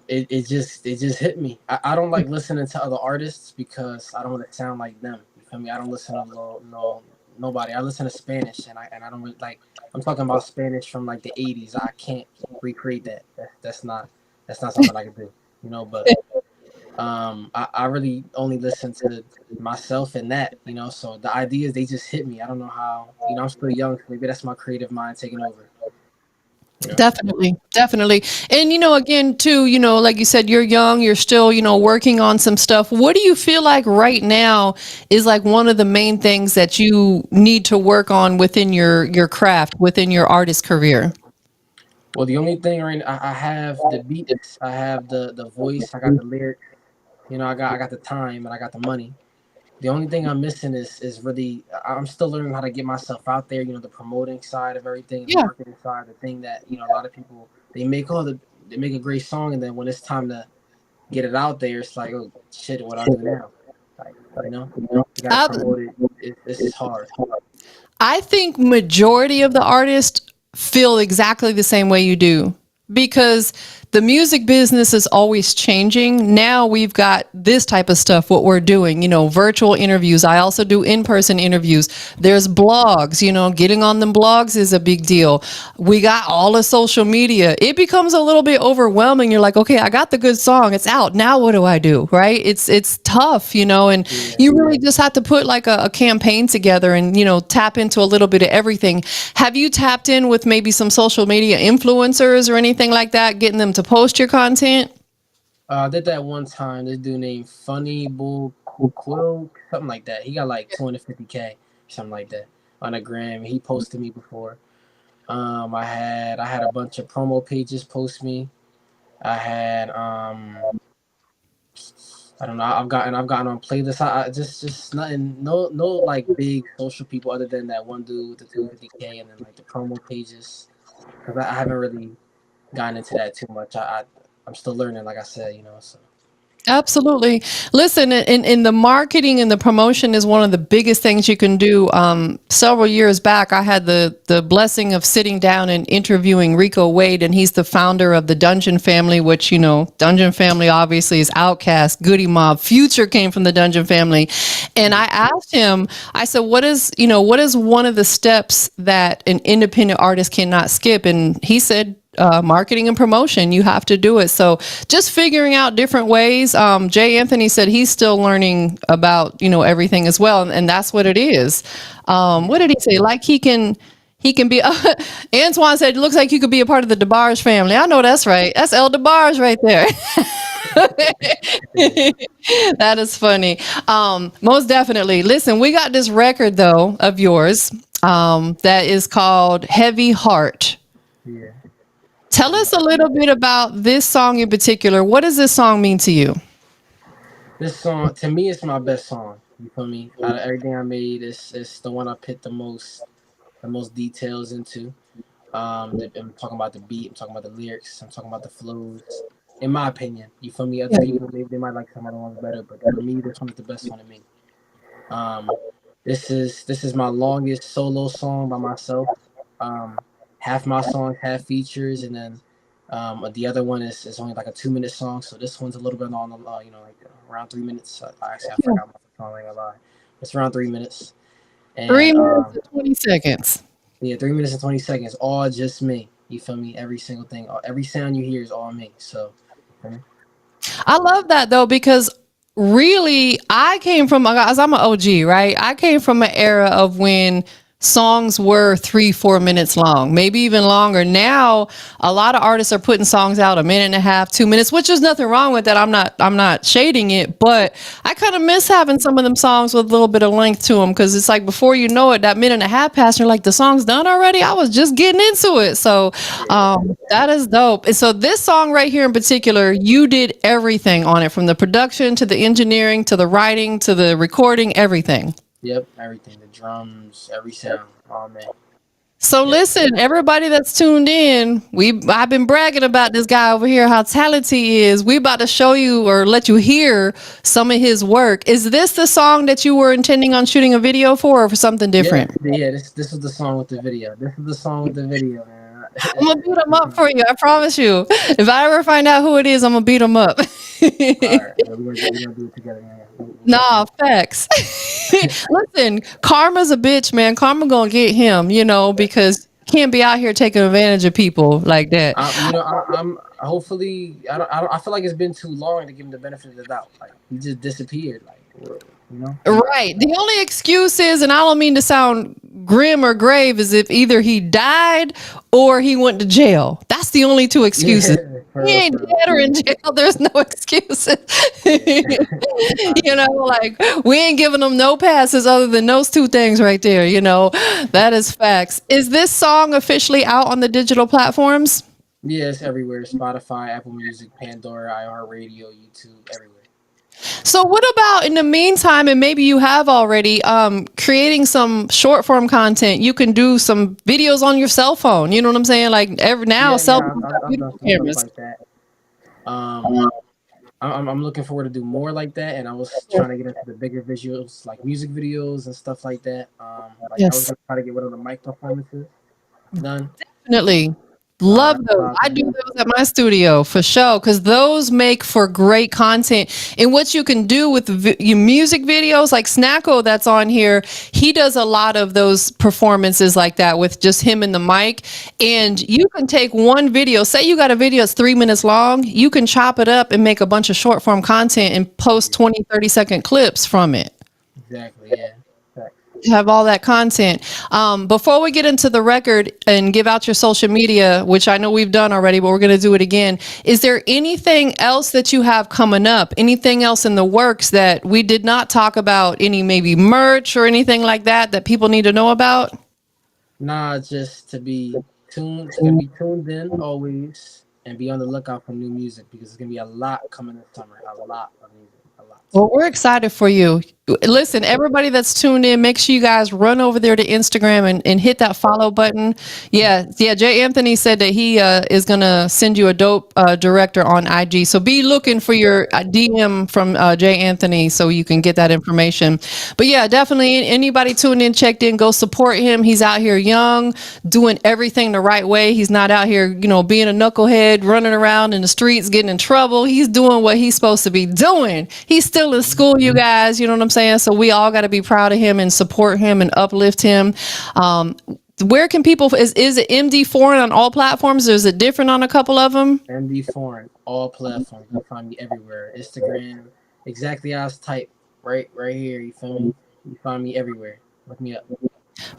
It just hit me. I don't like listening to other artists because I don't want to sound like them. You feel me? I don't listen to nobody. I listen to Spanish, and I don't really like. I'm talking about Spanish from like the '80s. I can't recreate that. That's not something I can do. But I really only listen to myself and that. So the ideas, they just hit me. I don't know how. I'm still young, so maybe that's my creative mind taking over. You know. Definitely, definitely. And again, too, like you said, you're young, you're still, working on some stuff. What do you feel like right now is like one of the main things that you need to work on within your craft, within your artist career? Well, the only thing right now, I have the beats, I have the voice, I got the lyrics. I got the time and I got the money. The only thing I'm missing is really, I'm still learning how to get myself out there. The promoting side of everything, the Yeah. marketing side, the thing that a lot of people, they make a great song, and then when it's time to get it out there, it's like, oh shit, what I do now? Like, you got to I, promote it. This is hard. I think majority of the artists feel exactly the same way you do because the music business is always changing. Now we've got this type of stuff, what we're doing, virtual interviews. I also do in-person interviews. There's blogs, getting on them blogs is a big deal. We got all the social media. It becomes a little bit overwhelming. You're like, okay, I got the good song. It's out. Now what do I do? Right? It's tough, and Yeah. you really just have to put like a campaign together and, tap into a little bit of everything. Have you tapped in with maybe some social media influencers or anything like that, getting them to post your content? I did that one time. This dude named Funny Bull Quill, something like that. He got like 250K, something like that, on a gram. He posted me before. I had a bunch of promo pages post me. I had I don't know. I've gotten on playlists. I just nothing. No like big social people other than that one dude with the 250K, and then like the promo pages. Because I haven't really gotten into that too much. I'm still learning, like I said. So. Absolutely. Listen, in the marketing and the promotion is one of the biggest things you can do. Several years back, I had the blessing of sitting down and interviewing Rico Wade, and he's the founder of the Dungeon Family, which, Dungeon Family obviously is Outkast, Goody Mob, Future came from the Dungeon Family. And I asked him, I said, what is one of the steps that an independent artist cannot skip? And he said, marketing and promotion. You have to do it. So just figuring out different ways. Jay Anthony said he's still learning about, everything as well. And that's what it is. What did he say? Like he can be, Antoine said, it looks like you could be a part of the DeBarge family. I know that's right. That's El DeBarge right there. That is funny. Most definitely. Listen, we got this record though of yours, that is called Heavy Heart. Yeah. Tell us a little bit about this song in particular. What does this song mean to you? This song, to me, it's my best song. You feel me? Out of everything I made, it's the one I put the most details into. I'm talking about the beat. I'm talking about the lyrics. I'm talking about the flows. In my opinion, you feel me? Other people, maybe they might like some other ones better, but for me, this one's the best one to me. Um, this is my longest solo song by myself. Um, Half my songs have features, and then the other one is only like a 2 minute song. So this one's a little bit on the like around 3 minutes. Actually, I forgot my song. I ain't gonna lie. It's around 3 minutes, Three and minutes and 20 seconds. yeah, 3 minutes and 20 seconds, all just me. You feel me? Every single thing, every sound you hear is all me. So, feel me? I love that though, because really I came from, as I'm an OG, right? I came from an era of when songs were 3, 4 minutes long, maybe even longer. Now, a lot of artists are putting songs out a minute and a half, 2 minutes, which is nothing wrong with that. I'm not shading it, but I kind of miss having some of them songs with a little bit of length to them. Cause it's like, before you know it, that minute and a half passed, and you're like, the song's done already. I was just getting into it. So, that is dope. And so this song right here in particular, you did everything on it, from the production to the engineering, to the writing, to the recording, everything. Yep, everything, the drums, every sound, all me. So Yep. listen, everybody that's tuned in, I've been bragging about this guy over here, how talented he is. We about to show you or let you hear some of his work. Is this the song that you were intending on shooting a video for, or for something Yeah, different? yeah. This is the song with the video. This is the song with the video, man. I'm gonna beat him up for you. I promise you. If I ever find out who it is, I'm gonna beat him up. All right, yeah, we're gonna do it together, man. We Nah, definitely. facts. Listen, karma's a bitch, man. Karma gonna get him, because can't be out here taking advantage of people like that. I'm hopefully. I feel like it's been too long to give him the benefit of the doubt. Like he just disappeared. Like you know. Right. The only excuse is, and I don't mean to sound grim or grave, is if either he died or he went to jail. That's the only two excuses. Yeah, for He real, ain't for real. dead or in jail. There's no excuses. Like we ain't giving them no passes other than those two things right there. That is facts. Is this song officially out on the digital platforms? Yeah, it's everywhere. Spotify, Apple Music, Pandora, iHeartRadio, YouTube, everywhere. So what about in the meantime, and maybe you have already, creating some short form content? You can do some videos on your cell phone. You know what I'm saying? Like every now, Yeah, cell yeah, phones have I've done beautiful some stuff cameras. like that. I'm looking forward to do more like that, and I was trying to get into the bigger visuals, like music videos and stuff like that. Like I was Yes. gonna try to get one of the mic performances done. Definitely. Love That's what those. I've I been do doing. those at my studio for sure because those make for great content. And what you can do with your music videos, like Snacko that's on here, he does a lot of those performances like that with just him and the mic. And you can take one video, say you got a video that's 3 minutes long, you can chop it up and make a bunch of short form content and post 20, 30-second clips from it. Exactly. Yeah. Right. Have all that content. Before we get into the record and give out your social media, which I know we've done already, but we're going to do it again. Is there anything else that you have coming up? Anything else in the works that we did not talk about? Any maybe merch or anything like that people need to know about? Nah, just to be tuned in always, and be on the lookout for new music because there's gonna be a lot coming this summer. A lot of music. A lot. Well, we're excited for you. Listen, everybody that's tuned in, make sure you guys run over there to Instagram and hit that follow button. Yeah. Jay Anthony said that he is going to send you a dope director on IG. So be looking for your DM from Jay Anthony so you can get that information. But yeah, definitely anybody tuned in, checked in, go support him. He's out here young, doing everything the right way. He's not out here, being a knucklehead, running around in the streets, getting in trouble. He's doing what he's supposed to be doing. He's still in school, you guys. You know what I'm saying? So we all got to be proud of him and support him and uplift him. Where can people, is it MDeeForeign on all platforms, or is it different on a couple of them? MDeeForeign, all platforms. You can find me everywhere. Instagram, exactly as type, right here. You feel me? You find me everywhere. Look me up.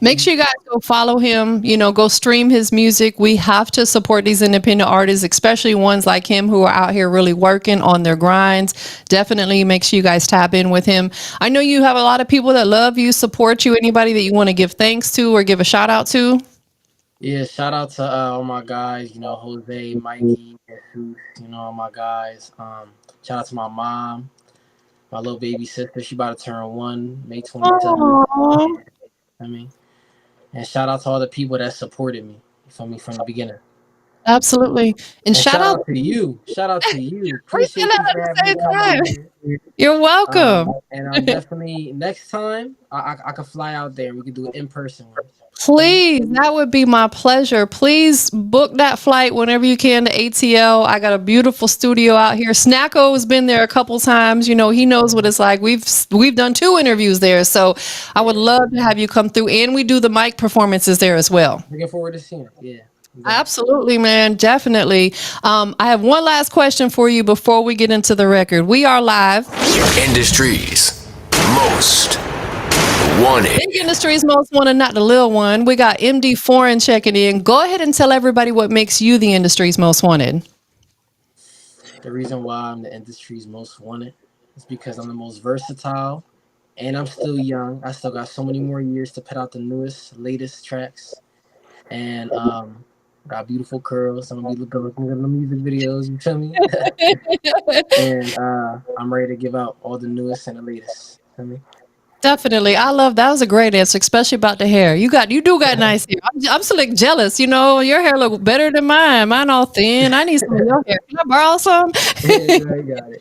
Make sure you guys go follow him, go stream his music. We have to support these independent artists, especially ones like him who are out here really working on their grinds. Definitely make sure you guys tap in with him. I know you have a lot of people that love you, support you. Anybody that you want to give thanks to or give a shout out to? Yeah, shout out to all my guys, Jose, Mikey, Jesus, all my guys. Shout out to my mom, my little baby sister. She about to turn 1, May 27th. Aww. And shout out to all the people that supported me, from the beginning. Absolutely. And And shout shout out. out to you. Shout out to you. We said Appreciate that you at for the having me same come time. on here. You're welcome. And I'm definitely next time I could fly out there and we could do it in person. Please, that would be my pleasure. Please book that flight whenever you can to ATL. I got a beautiful studio out here. Snacko has been there a couple times. He knows what it's like. We've done 2 interviews there, so I would love to have you come through. And we do the mic performances there as well. Looking forward to seeing it. Yeah. Exactly. Absolutely, man. Definitely. I have one last question for you before we get into the record. We are live. Industry's most wanted. Big Industry's most wanted, not the little one. We got MDeeForeign checking in. Go ahead and tell everybody what makes you the industry's most wanted. The reason why I'm the industry's most wanted is because I'm the most versatile and I'm still young. I still got so many more years to put out the latest tracks. And got beautiful curls. I'm gonna be looking at the music videos, you feel me? And I'm ready to give out all the newest and the latest. Feel me? Definitely. I love that. Was a great answer, especially about the hair. You do got nice hair. I'm still like jealous. Your hair look better than mine. Mine all thin. I need some of your hair. Can I borrow some? Yeah, you got it.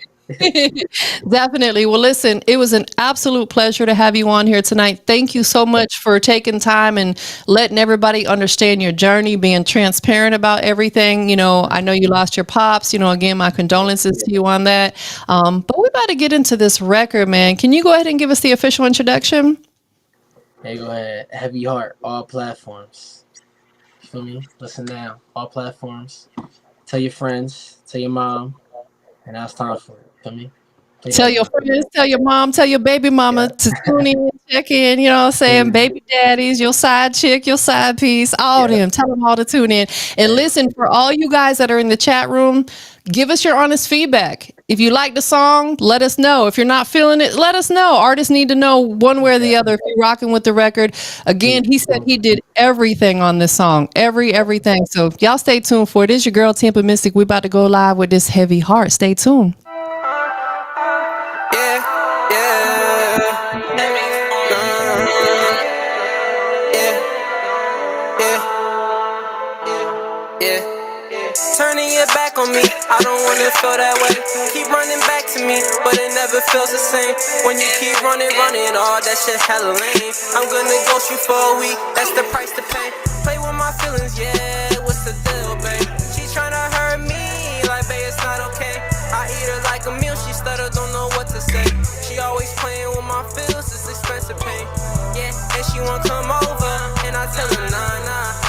Definitely. Well, listen, it was an absolute pleasure to have you on here tonight. Thank you so much for taking time and letting everybody understand your journey, being transparent about everything. I know you lost your pops. Again, my condolences to you on that. But we're about to get into this record, man. Can you go ahead and give us the official introduction? Hey, go ahead. Heavy Heart, all platforms. You feel me? Listen now, all platforms. Tell your friends, tell your mom, and now it's time for it. Feel me? Play Tell that your joint. friends, tell your mom, tell your baby mama Yeah. to tune in, check in, you know what I'm saying? Hey, Baby daddies, your side chick, your side piece, all yeah. them. Tell them all to tune in. And Hey, listen, for all you guys that are in the chat room, give us your honest feedback. If you like the song, let us know. If you're not feeling it, let us know. Artists need to know one way or the yeah. other if you're rocking with the record. Again, he said he Mhm. did everything on this song. Everything. So y'all stay tuned for it. It's your girl TampaMystic. We about to go live with this heavy heart. Stay tuned. Yeah, yeah, yeah, yeah. Turning your back on me, I don't wanna feel that way. Keep running back to me, but it never feels the same. When you keep running, all that shit hella lame. I'm gonna ghost you for a week, that's the price to pay. Play with my feelings, yeah, what's the deal, babe? She tryna hurt me, like, babe, it's not okay. I eat her like a meal, she stutter, don't know what to say. She always playing with my feels, it's expensive pain. Yeah, and she won't come over, and I tell her nah.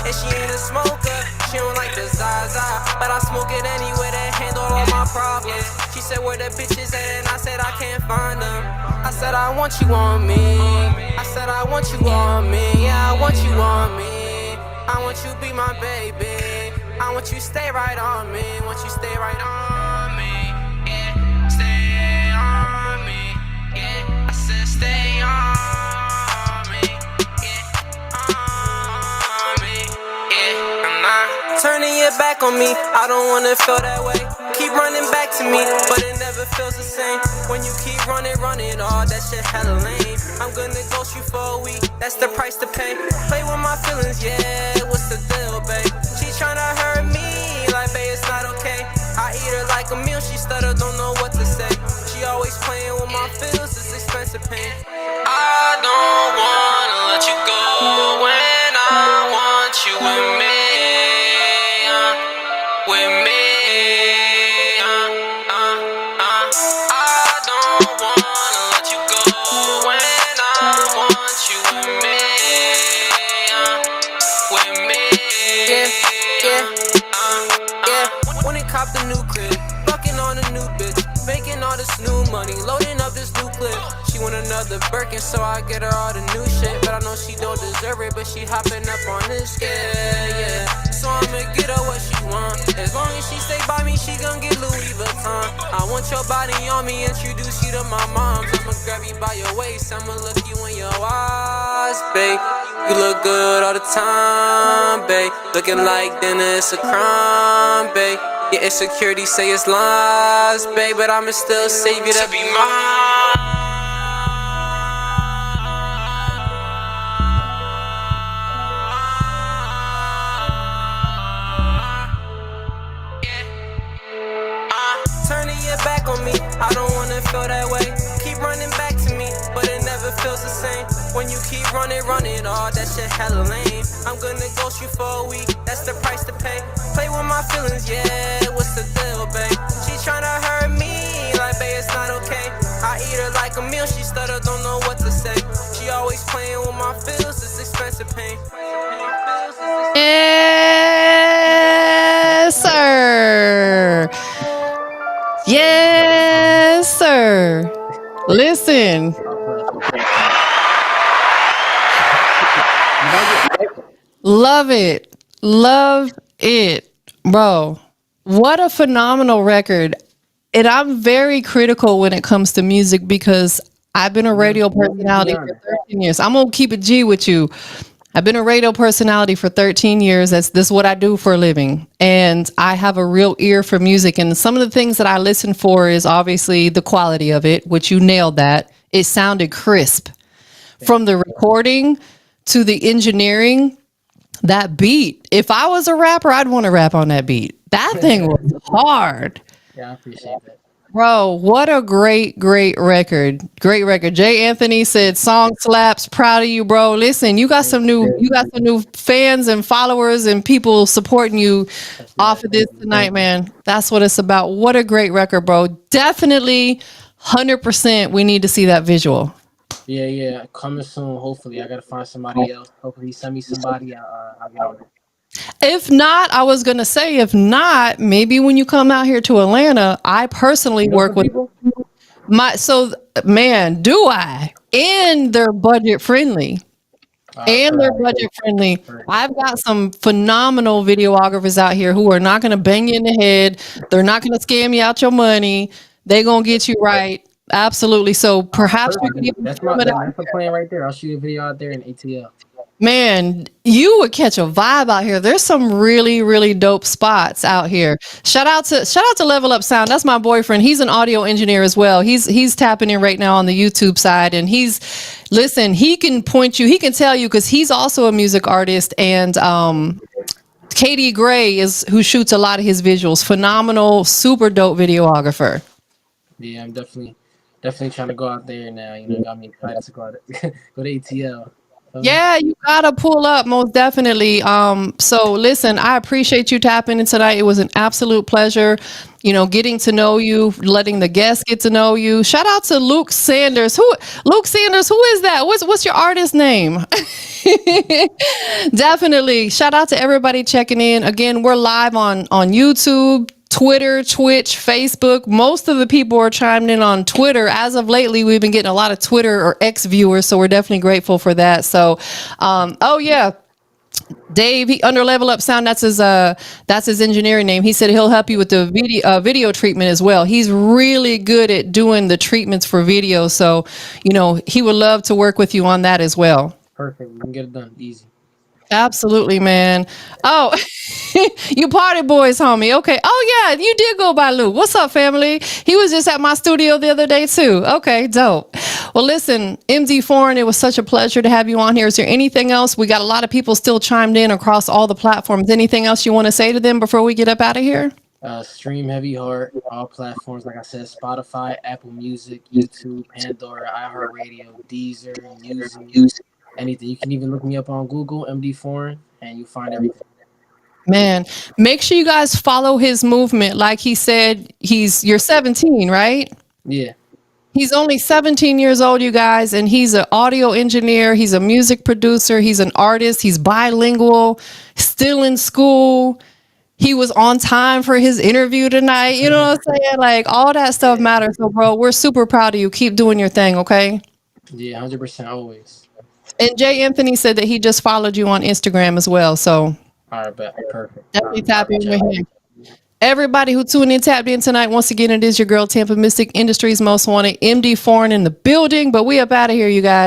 And she ain't a smoker, she don't like the Zaza, but I smoke it anyway to handle all my problems. She said where the bitches at, and I said I can't find them. I said I want you on me, I said I want you on me, yeah, I want you on me. I want you be my baby, I want you stay right on me, want you stay right on me, yeah, stay on me, yeah, I said stay on me, yeah, on me, yeah, I'm not turning your back on me, I don't wanna feel that way. Keep running back to me, but it never feels the same. When you keep running, all that shit hella lame. I'm gonna ghost you for a week, that's the price to pay. Play with my feelings, yeah, what's the deal, babe? She tryna hurt me, like, babe, it's not okay. I eat her like a meal, she stutter, don't know what to say. She always playing with my feels, it's expensive pain. I don't wanna let you go when I want you with me, with me. I don't wanna let you go when I want you with me, yeah. When it cop the new crib, fucking on a new bitch, making all this new money, loading up this new clip. She want another Birkin, so I get her all the new shit, but I know she don't deserve it, but she hopping up on this, yeah. So I'ma get her what she want. As long as she stay by me, she gon' get Louis Vuitton. I want your body on me, introduce you to my moms. I'ma grab you by your waist, I'ma look you in your eyes, babe. You look good all the time, babe. Looking like dinner, it's a crime, babe. Yeah, insecurity say it's lies, babe, but I'ma still save you to be mine. Turning your back on me, I don't wanna feel that way. Keep running back to me, but it never feels the same. When you keep running, all that shit hella lame. I'm gonna ghost you for a week, that's the price to pay. Play with my feelings, yeah, what's the deal, babe? She tryna hurt me, like, babe, it's not okay. I eat her like a meal, she stutter, don't know what to say. She always playing with my feels, it's expensive pain. Yes, sir. Yes, sir. Listen, All platforms. love it. Love it. Bro, what a phenomenal record. And I'm very critical when it comes to music because I've been a radio personality for 13 years. I'm going to keep it G with you. I've been a radio personality for 13 years. This is what I do for a living. And I have a real ear for music. And some of the things that I listen for is obviously the quality of it, which you nailed that. It sounded crisp. From the recording to the engineering, that beat. If I was a rapper, I'd want to rap on that beat. That thing was hard. Yeah, I appreciate that. Bro, what a great record. Great record. Jay Anthony said song slaps, proud of you, bro. Listen, you got some new fans and followers and people supporting you That's off mad. of this Thank you. tonight, man. That's what it's about. What a great record, bro. Definitely 100% we need to see that visual. Yeah. Coming soon. Hopefully, I gotta find somebody else. Hopefully, he send me somebody. I'll get on it. If not, I was gonna say, if not, maybe when you come out here to Atlanta, I personally You know work some with people? man, do I? And they're budget friendly. And they're Perfect. budget friendly. Perfect. I've got some phenomenal videographers out here who are not going to bang you in the head. They're not going to scam you out your money. They're going to get you right. Absolutely. So perhaps we can Perfect. even That's film it out. that's the plan right there. I'll shoot a video out there in ATL. Man, you would catch a vibe out here. There's some really dope spots out here. Shout out to Level Up Sound. That's my boyfriend. He's an audio engineer as well. He's tapping in right now on the YouTube side, and he can point you. He can tell you because he's also a music artist. And Katie Gray is who shoots a lot of his visuals. Phenomenal, super dope videographer. Yeah, I'm definitely trying to go out there now. You know, got me excited to go out go to ATL. Yeah, you gotta pull up most definitely. So listen, I appreciate you tapping in tonight. It was an absolute pleasure, getting to know you, letting the guests get to know you. Shout out to Luke Sanders. Luke Sanders, who is that? What's your artist name? Definitely. Shout out to everybody checking in. Again, we're live on YouTube, Twitter, Twitch, Facebook. Most of the people are chiming in on Twitter. As of lately, we've been getting a lot of Twitter or X viewers, so we're definitely grateful for that. So, oh yeah, Dave, he under Level Up Sound. That's his engineering name. He said he'll help you with the video treatment as well. He's really good at doing the treatments for video. So, he would love to work with you on that as well. Perfect. We can get it done easy. Absolutely, man. Oh, you party boys, homie. Okay. Oh yeah, you did go by Luke. What's up, family? He was just at my studio the other day too. Okay, dope. Well, listen, MDeeForeign, it was such a pleasure to have you on here. Is there anything else? We got a lot of people still chimed in across all the platforms. Anything else you want to say to them before we get up out of here? Stream Heavy Heart, all platforms, like I said, Spotify, Apple Music, YouTube, Pandora, iHeartRadio, Deezer, Music, anything. You can even look me up on Google, MDeeForeign, and you'll find everything. Man, make sure you guys follow his movement. Like he said, you're 17, right? Yeah. He's only 17 years old, you guys, and he's an audio engineer. He's a music producer. He's an artist. He's bilingual, still in school. He was on time for his interview tonight. You know what I'm saying? Like, all that stuff matters. So, bro, we're super proud of you. Keep doing your thing, okay? Yeah, 100% always. And Jay Anthony said that he just followed you on Instagram as well. So, All right, bet. Perfect. definitely tap in with him. Everybody who tuned in, tapped in tonight, once again, it is your girl, TampaMystic, Industry's Most Wanted, MDeeForeign in the building. But we up out of here, you guys.